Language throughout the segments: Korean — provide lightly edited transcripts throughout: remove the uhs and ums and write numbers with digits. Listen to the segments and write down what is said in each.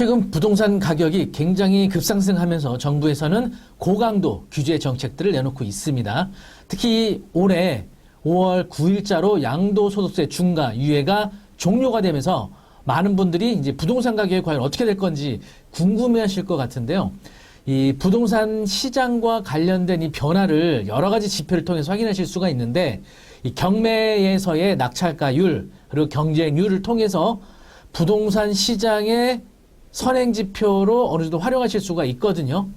최근 부동산 가격이 굉장히 급상승하면서 정부에서는 고강도 규제 정책들을 내놓고 있습니다. 특히 올해 5월 9일자로 양도소득세 중과 유예가 종료가 되면서 많은 분들이 이제 부동산 가격이 과연 어떻게 될 건지 궁금해하실 것 같은데요. 이 부동산 시장과 관련된 이 변화를 여러 가지 지표를 통해서 확인하실 수가 있는데, 이 경매에서의 낙찰가율 그리고 경쟁률을 통해서 부동산 시장의 선행지표로 어느 정도 활용하실 수가 있거든요.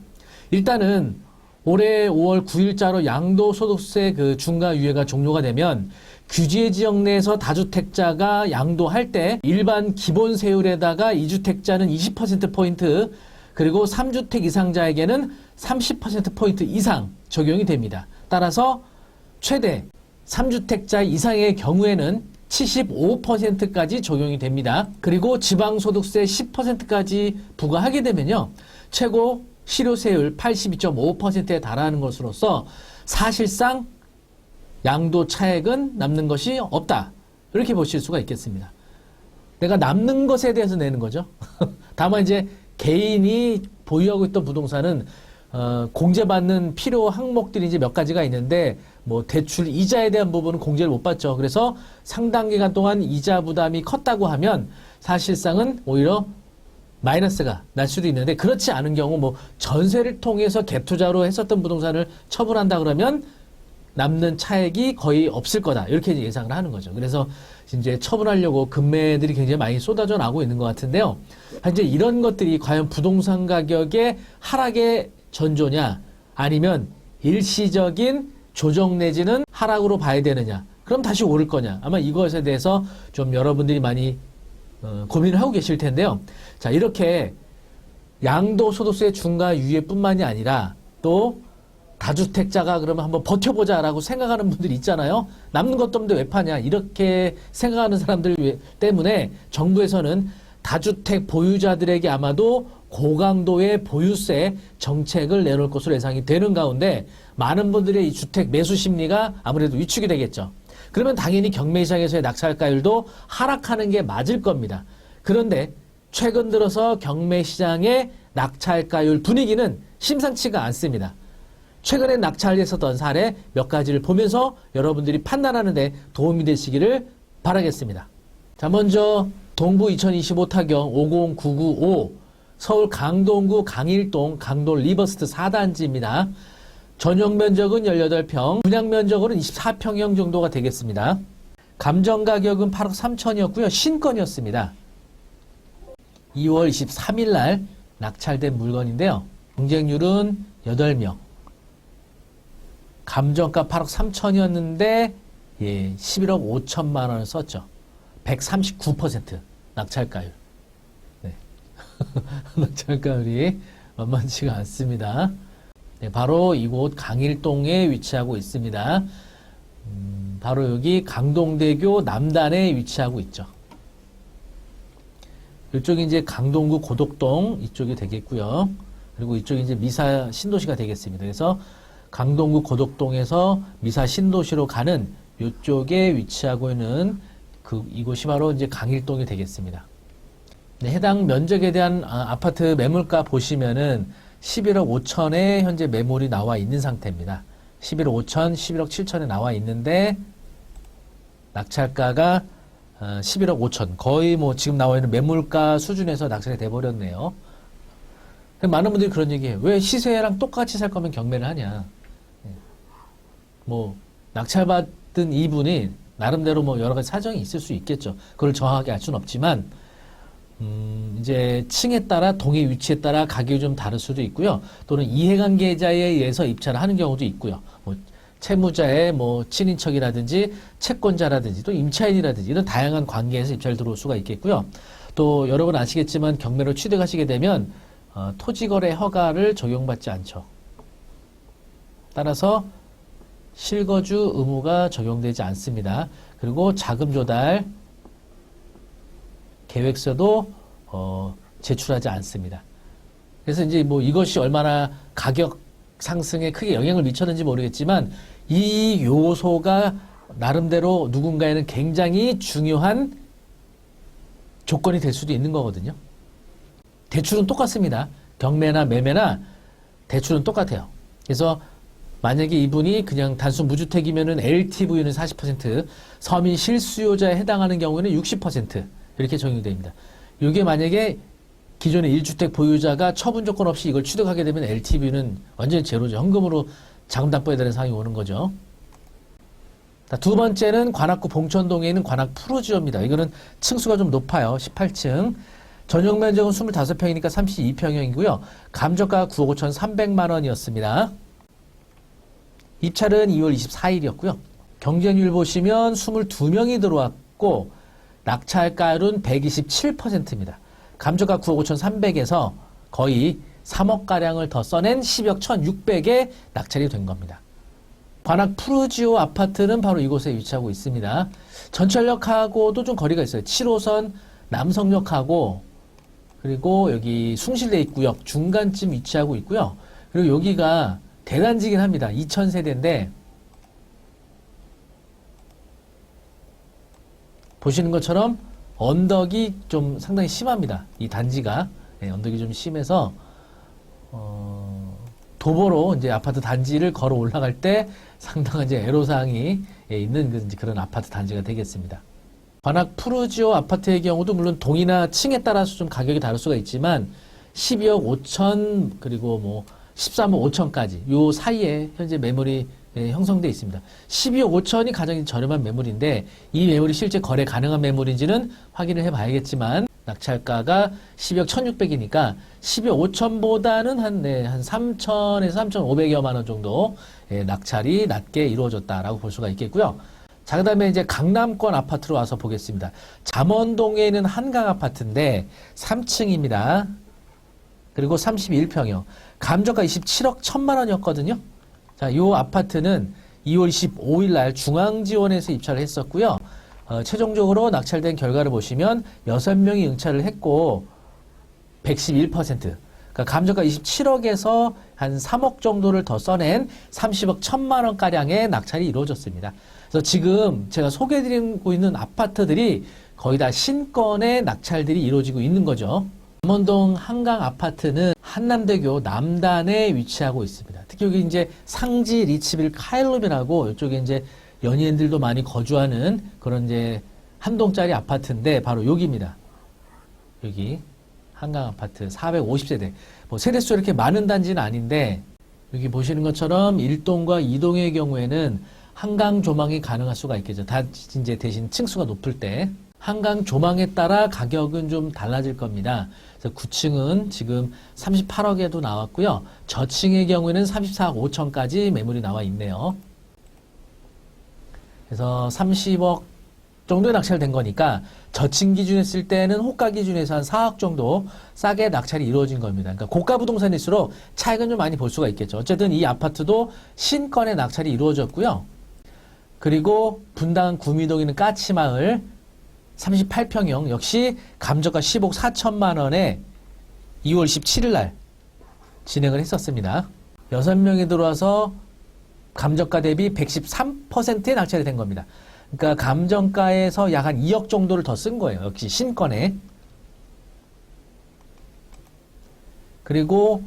일단은 올해 5월 9일자로 양도소득세 그 중과 유예가 종료가 되면 규제지역 내에서 다주택자가 양도할 때 일반 기본세율에다가 2주택자는 20%포인트, 그리고 3주택 이상자에게는 30%포인트 이상 적용이 됩니다. 따라서 최대 3주택자 이상의 경우에는 75%까지 적용이 됩니다. 그리고 지방소득세 10%까지 부과하게 되면요, 최고 실효세율 82.5%에 달하는 것으로서 사실상 양도 차액은 남는 것이 없다, 이렇게 보실 수가 있겠습니다. 내가 남는 것에 대해서 내는 거죠. 다만 이제 개인이 보유하고 있던 부동산은 공제받는 필요 항목들이 이제 몇 가지가 있는데, 뭐 대출 이자에 대한 부분은 공제를 못 받죠. 그래서 상당 기간 동안 이자 부담이 컸다고 하면 사실상은 오히려 마이너스가 날 수도 있는데, 그렇지 않은 경우 뭐 전세를 통해서 갭투자로 했었던 부동산을 처분한다 그러면 남는 차액이 거의 없을 거다, 이렇게 예상을 하는 거죠. 그래서 이제 처분하려고 금매들이 굉장히 많이 쏟아져 나오고 있는 것 같은데요. 현재 이런 것들이 과연 부동산 가격의 하락의 전조냐, 아니면 일시적인 조정 내지는 하락으로 봐야 되느냐, 그럼 다시 오를 거냐, 아마 이것에 대해서 좀 여러분들이 많이 고민을 하고 계실 텐데요. 자, 이렇게 양도소득세 중과 유예뿐만이 아니라 또 다주택자가 그러면 한번 버텨보자라고 생각하는 분들이 있잖아요. 남는 것도 없는데 왜 파냐, 이렇게 생각하는 사람들 때문에 정부에서는 다주택 보유자들에게 아마도 고강도의 보유세 정책을 내놓을 것으로 예상이 되는 가운데, 많은 분들의 이 주택 매수 심리가 아무래도 위축이 되겠죠. 그러면 당연히 경매시장에서의 낙찰가율도 하락하는 게 맞을 겁니다. 그런데 최근 들어서 경매시장의 낙찰가율 분위기는 심상치가 않습니다. 최근에 낙찰했었던 사례 몇 가지를 보면서 여러분들이 판단하는 데 도움이 되시기를 바라겠습니다. 자, 먼저 동부 2025 타경 50995 서울 강동구 강일동 강동 리버스트 4단지입니다. 전용 면적은 18평, 분양 면적으로는 24평형 정도가 되겠습니다. 감정 가격은 8억 3천이었고요. 신건이었습니다. 2월 23일 날 낙찰된 물건인데요. 경쟁률은 8명. 감정가 8억 3천이었는데 11억 5천만 원을 썼죠. 139% 낙찰가율. 네. 낙찰가율이 만만치가 않습니다. 네, 바로 이곳 강일동에 위치하고 있습니다. 바로 여기 강동대교 남단에 위치하고 있죠. 이쪽이 이제 강동구 고덕동 이쪽이 되겠고요. 그리고 이쪽이 이제 미사 신도시가 되겠습니다. 그래서 강동구 고덕동에서 미사 신도시로 가는 이쪽에 위치하고 있는 이곳이 바로 이제 강일동이 되겠습니다. 네, 해당 면적에 대한 아파트 매물가 보시면은 11억 5천에 현재 매물이 나와 있는 상태입니다. 11억 5천, 11억 7천에 나와 있는데 낙찰가가 11억 5천, 거의 뭐 지금 나와 있는 매물가 수준에서 낙찰이 돼버렸네요. 많은 분들이 그런 얘기해요. 왜 시세랑 똑같이 살 거면 경매를 하냐. 뭐 낙찰받은 이분이 나름대로 뭐 여러 가지 사정이 있을 수 있겠죠. 그걸 정확하게 알 수는 없지만 이제 층에 따라 동의 위치에 따라 가격이 좀 다를 수도 있고요. 또는 이해관계자에 의해서 입찰을 하는 경우도 있고요. 뭐 채무자의 뭐 친인척이라든지 채권자라든지 또 임차인이라든지 이런 다양한 관계에서 입찰이 들어올 수가 있겠고요. 또 여러분 아시겠지만 경매로 취득하시게 되면 토지거래 허가를 적용받지 않죠. 따라서 실거주 의무가 적용되지 않습니다. 그리고 자금 조달 계획서도 제출하지 않습니다. 그래서 이제 뭐 이것이 얼마나 가격 상승에 크게 영향을 미쳤는지 모르겠지만 이 요소가 나름대로 누군가에는 굉장히 중요한 조건이 될 수도 있는 거거든요. 대출은 똑같습니다. 경매나 매매나 대출은 똑같아요. 그래서 만약에 이분이 그냥 단순 무주택이면은 LTV는 40%, 서민 실수요자에 해당하는 경우에는 60% 이렇게 적용이 됩니다. 이게 만약에 기존의 1주택 보유자가 처분 조건 없이 이걸 취득하게 되면 LTV는 완전히 제로죠. 현금으로 자금担保해야 되는 상황이 오는 거죠. 두 번째는 관악구 봉천동에 있는 관악 푸르지오입니다. 이거는 층수가 좀 높아요. 18층. 전용 면적은 25평이니까 32평형이고요. 감정가 9억 5,300만 원이었습니다. 입찰은 2월 24일이었고요. 경쟁률 보시면 22명이 들어왔고 낙찰가율은 127%입니다. 감정가 9억 5,300에서 거의 3억가량을 더 써낸 10억 1,600에 낙찰이 된 겁니다. 관악 푸르지오 아파트는 바로 이곳에 위치하고 있습니다. 전철역하고도 좀 거리가 있어요. 7호선 남성역하고 그리고 여기 숭실대 입구역 중간쯤 위치하고 있고요. 그리고 여기가 대단지긴 합니다. 2000세대인데 보시는 것처럼 언덕이 좀 상당히 심합니다. 이 단지가 언덕이 좀 심해서 도보로 이제 아파트 단지를 걸어 올라갈 때 상당한 이제 애로사항이 있는 그런 아파트 단지가 되겠습니다. 관악 푸르지오 아파트의 경우도 물론 동이나 층에 따라서 좀 가격이 다를 수가 있지만 12억 5천 그리고 뭐 13억 5천까지 요 사이에 현재 매물이 형성되어 있습니다. 12억 5천이 가장 저렴한 매물인데 이 매물이 실제 거래 가능한 매물인지는 확인을 해봐야겠지만 낙찰가가 12억 1,600이니까 12억 5천보다는 한 3천에서 3,500여만 원 정도 낙찰이 낮게 이루어졌다라고 볼 수가 있겠고요. 자, 그 다음에 이제 강남권 아파트로 와서 보겠습니다. 잠원동에 있는 한강 아파트인데 3층입니다. 그리고 31평형. 감정가 27억 1천만 원이었거든요. 자, 요 아파트는 2월 25일 날 중앙지원에서 입찰을 했었고요. 최종적으로 낙찰된 결과를 보시면 6명이 응찰을 했고 111%. 그러니까 감정가 27억에서 한 3억 정도를 더 써낸 30억 1천만 원가량의 낙찰이 이루어졌습니다. 그래서 지금 제가 소개해드리고 있는 아파트들이 거의 다 신건의 낙찰들이 이루어지고 있는 거죠. 잠원동 한강 아파트는 한남대교 남단에 위치하고 있습니다. 특히 여기 이제 상지 리치빌 카일룸이라고 이쪽에 이제 연예인들도 많이 거주하는 그런 이제 한 동짜리 아파트인데 바로 여기입니다. 여기 한강 아파트 450세대. 뭐 세대수 이렇게 많은 단지는 아닌데 여기 보시는 것처럼 1동과 2동의 경우에는 한강 조망이 가능할 수가 있겠죠. 다 이제 대신 층수가 높을 때 한강 조망에 따라 가격은 좀 달라질 겁니다. 그래서 9층은 지금 38억에도 나왔고요. 저층의 경우에는 34억 5천까지 매물이 나와 있네요. 그래서 30억 정도에 낙찰된 거니까 저층 기준에 쓸 때는 호가 기준에서 한 4억 정도 싸게 낙찰이 이루어진 겁니다. 그러니까 고가 부동산일수록 차익은 좀 많이 볼 수가 있겠죠. 어쨌든 이 아파트도 신건의 낙찰이 이루어졌고요. 그리고 분당 구미동에 있는 까치마을 38평형 역시 감정가 10억 4천만 원에 2월 17일 날 진행을 했었습니다. 6명이 들어와서 감정가 대비 113%의 낙찰이 된 겁니다. 그러니까 감정가에서 약 한 2억 정도를 더 쓴 거예요. 역시 신건에. 그리고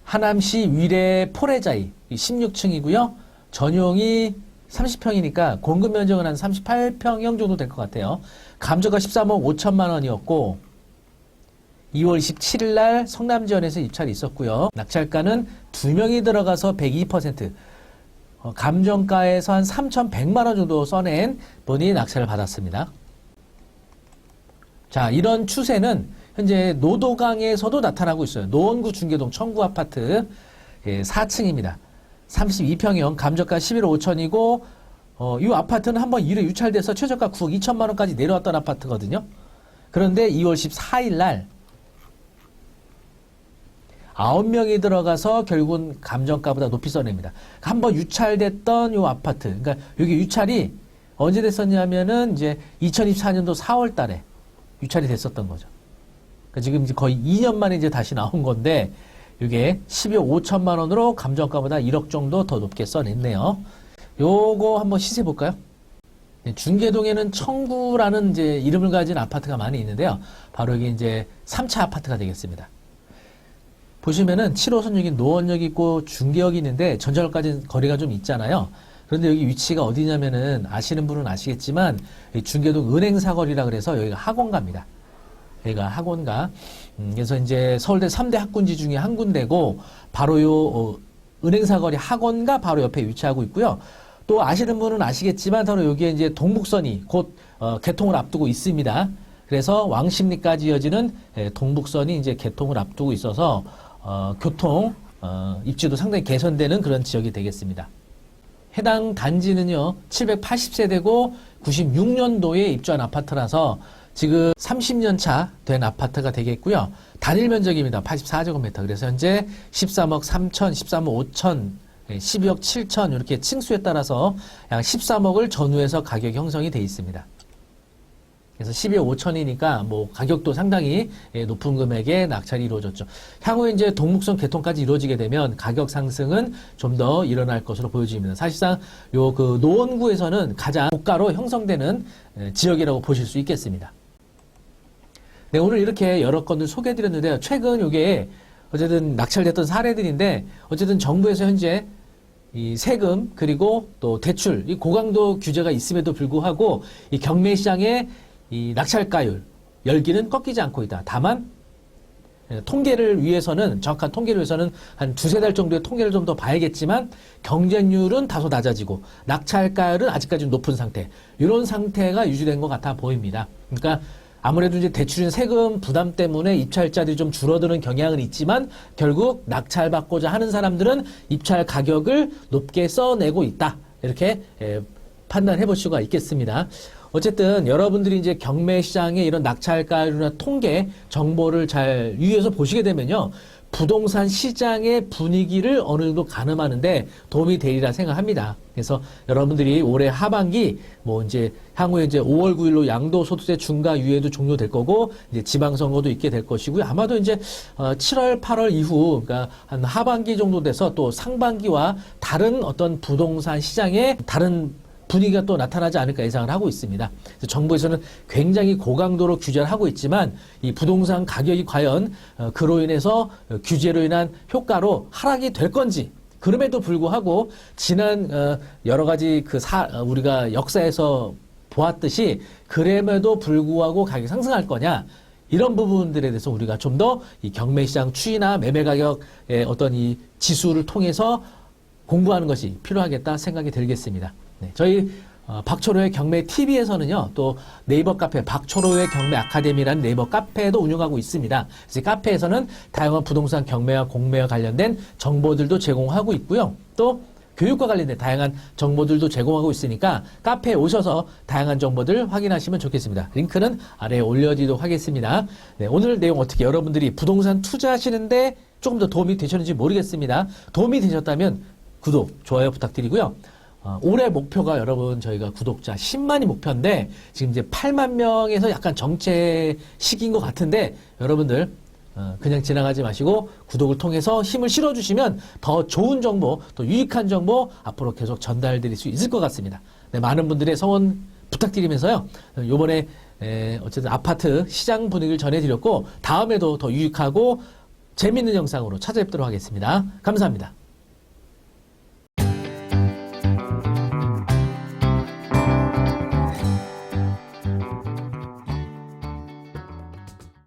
하남시 위례 포레자이 16층이고요. 전용이 30평이니까 공급 면적은 한 38평형 정도 될 것 같아요. 감정가 13억 5천만 원이었고 2월 27일 날 성남지원에서 입찰이 있었고요. 낙찰가는 2명이 들어가서 102%, 감정가에서 한 3,100만 원 정도 써낸 분이 낙찰을 받았습니다. 자, 이런 추세는 현재 노도강에서도 나타나고 있어요. 노원구 중계동 청구 아파트 4층입니다. 32평형 감정가 11억 5천이고 이 아파트는 한번 1회 유찰돼서 최저가 9억 2천만 원까지 내려왔던 아파트거든요. 그런데 2월 14일 날 9명이 들어가서 결국은 감정가보다 높이 써냅니다. 한번 유찰됐던 이 아파트, 그러니까 여기 유찰이 언제 됐었냐면은 이제 2024년도 4월 달에 유찰이 됐었던 거죠. 그러니까 지금 이제 거의 2년 만에 이제 다시 나온 건데 이게 12억 5천만 원으로 감정가보다 1억 정도 더 높게 써냈네요. 요거 한번 시세 볼까요? 중계동에는 청구라는 이제 이름을 가진 아파트가 많이 있는데요. 바로 이게 이제 3차 아파트가 되겠습니다. 보시면은 7호선 여기 노원역이 있고 중계역이 있는데 전철역까지 거리가 좀 있잖아요. 그런데 여기 위치가 어디냐면은 아시는 분은 아시겠지만 이 중계동 은행사거리라 그래서 여기가 학원가입니다. 여기가 학원가. 그래서 이제 서울대 3대 학군지 중에 한 군데고 바로 요 은행사거리 학원가 바로 옆에 위치하고 있고요. 또 아시는 분은 아시겠지만 바로 여기에 이제 동북선이 곧 개통을 앞두고 있습니다. 그래서 왕십리까지 이어지는 동북선이 이제 개통을 앞두고 있어서 교통 입지도 상당히 개선되는 그런 지역이 되겠습니다. 해당 단지는요 780세대고 96년도에 입주한 아파트라서 지금 30년 차 된 아파트가 되겠고요. 단일 면적입니다. 84제곱미터. 그래서 현재 13억 3천, 13억 5천, 12억 7천 이렇게 층수에 따라서 약 13억을 전후해서 가격이 형성이 돼 있습니다. 그래서 12억 5천이니까 뭐 가격도 상당히 높은 금액에 낙찰이 이루어졌죠. 향후에 이제 동북선 개통까지 이루어지게 되면 가격 상승은 좀 더 일어날 것으로 보여집니다. 사실상 요 그 노원구에서는 가장 고가로 형성되는 지역이라고 보실 수 있겠습니다. 네, 오늘 이렇게 여러 건을 소개해드렸는데요. 최근 요게 어쨌든 낙찰됐던 사례들인데 어쨌든 정부에서 현재 이 세금 그리고 또 대출 이 고강도 규제가 있음에도 불구하고 이 경매 시장의 이 낙찰가율 열기는 꺾이지 않고 있다. 다만 통계를 위해서는 정확한 통계를 위해서는 한 두세 달 정도의 통계를 좀 더 봐야겠지만 경쟁률은 다소 낮아지고 낙찰가율은 아직까지 높은 상태. 이런 상태가 유지된 것 같아 보입니다. 그러니까 아무래도 이제 대출인 세금 부담 때문에 입찰자들이 좀 줄어드는 경향은 있지만 결국 낙찰받고자 하는 사람들은 입찰 가격을 높게 써내고 있다. 이렇게 판단해 볼 수가 있겠습니다. 어쨌든 여러분들이 이제 경매 시장의 이런 낙찰가율이나 통계 정보를 잘 유의해서 보시게 되면요. 부동산 시장의 분위기를 어느 정도 가늠하는데 도움이 되리라 생각합니다. 그래서 여러분들이 올해 하반기 뭐 이제 향후에 이제 5월 9일로 양도소득세 중과 유예도 종료될 거고 이제 지방선거도 있게 될 것이고요. 아마도 이제 7월, 8월 이후 그러니까 한 하반기 정도 돼서 또 상반기와 다른 어떤 부동산 시장의 다른 분위기가 또 나타나지 않을까 예상을 하고 있습니다. 그래서 정부에서는 굉장히 고강도로 규제를 하고 있지만 이 부동산 가격이 과연 그로 인해서 규제로 인한 효과로 하락이 될 건지 그럼에도 불구하고 지난 여러 가지 우리가 역사에서 보았듯이 그럼에도 불구하고 가격이 상승할 거냐 이런 부분들에 대해서 우리가 좀 더 이 경매시장 추이나 매매 가격의 어떤 이 지수를 통해서 공부하는 것이 필요하겠다 생각이 들겠습니다. 네, 저희 박초로의 경매 TV에서는요, 또 네이버 카페 박초로의 경매 아카데미라는 네이버 카페도 운영하고 있습니다. 그래서 이 카페에서는 다양한 부동산 경매와 공매와 관련된 정보들도 제공하고 있고요. 또 교육과 관련된 다양한 정보들도 제공하고 있으니까 카페에 오셔서 다양한 정보들 확인하시면 좋겠습니다. 링크는 아래에 올려드리도록 하겠습니다. 네, 오늘 내용 어떻게 여러분들이 부동산 투자하시는데 조금 더 도움이 되셨는지 모르겠습니다. 도움이 되셨다면 구독, 좋아요 부탁드리고요. 올해 목표가 여러분 저희가 구독자 10만이 목표인데 지금 이제 8만 명에서 약간 정체 시기인 것 같은데 여러분들 그냥 지나가지 마시고 구독을 통해서 힘을 실어주시면 더 좋은 정보, 또 유익한 정보 앞으로 계속 전달드릴 수 있을 것 같습니다. 네, 많은 분들의 성원 부탁드리면서요. 요번에 어쨌든 아파트 시장 분위기를 전해드렸고 다음에도 더 유익하고 재밌는 영상으로 찾아뵙도록 하겠습니다. 감사합니다.